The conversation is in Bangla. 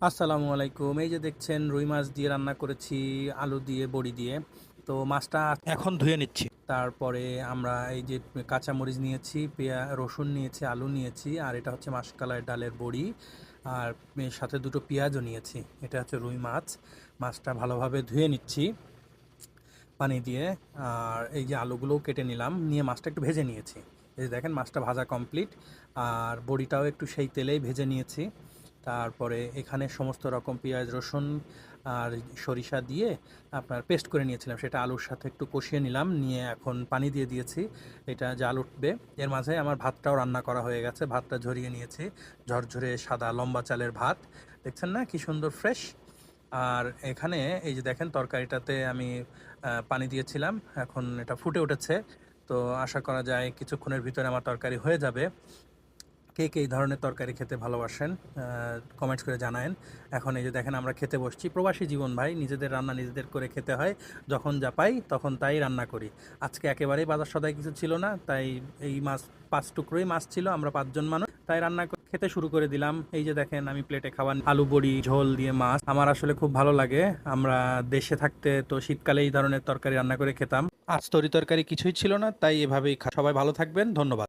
আসসালামু আলাইকুম। এই যে দেখছেন রুই মাছ দিয়ে রান্না করেছি আলু দিয়ে বড়ি দিয়ে। তো মাছটা এখন ধুয়ে নিচ্ছি। তারপরে আমরা এই যে কাঁচামরিচ নিয়েছি, রসুন নিয়েছি, আলু নিয়েছি, আর এটা হচ্ছে মাসকলাই ডালের বড়ি, আর এর সাথে দুটো পেঁয়াজও নিয়েছি। এটা হচ্ছে রুই মাছ। মাছটা ভালোভাবে ধুয়ে নিচ্ছি পানি দিয়ে। আর এই যে আলুগুলোও কেটে নিলাম, নিয়ে মাছটা একটু ভেজে নিয়েছি। এই যে দেখেন মাছটা ভাজা কমপ্লিট। আর বড়িটাও একটু সেই তেলেই ভেজে নিয়েছি। তারপরে এখানে সমস্ত রকম পেঁয়াজ রসুন আর সরিষা দিয়ে আপনার পেস্ট করে নিয়েছিলাম, সেটা আলুর সাথে একটু কষিয়ে নিলাম, নিয়ে এখন পানি দিয়ে দিয়েছি। এটা জাল উঠবে, এর মাঝে আমার ভাতটাও রান্না করা হয়ে গেছে। ভাতটা ঝরিয়ে নিয়েছি, ঝরঝরে সাদা লম্বা চালের ভাত। দেখছেন না কি সুন্দর ফ্রেশ। আর এখানে এই যে দেখেন তরকারিটাতে আমি পানি দিয়েছিলাম, এখন এটা ফুটে উঠেছে। তো আশা করা যায় কিছুক্ষণের ভিতরে আমার তরকারি হয়ে যাবে। কে কে এই ধরনের তরকারি খেতে ভালোবাসেন কমেন্টস করে জানায়েন। এখন এই যে দেখেন আমরা খেতে বসছি। প্রবাসী জীবন ভাই, নিজেদের রান্না নিজেদের করে খেতে হয়। যখন যা পাই তখন তাই রান্না করি। আজকে একেবারেই বাজার সদাই কিছু ছিল না, তাই এই মাছ ৫ টুকরোই মাছ ছিল, আমরা ৫ জন মানুষ, তাই রান্না খেতে শুরু করে দিলাম। এই যে দেখেন আমি প্লেটে খাবার আলু বড়ি ঝোল দিয়ে মাছ, আমার আসলে খুব ভালো লাগে। আমরা দেশে থাকতে তো শীতকালে এই ধরনের তরকারি রান্না করে খেতাম। আজ তরি তরকারি কিছুই ছিল না, তাই এভাবেই সবাই ভালো থাকবেন, ধন্যবাদ।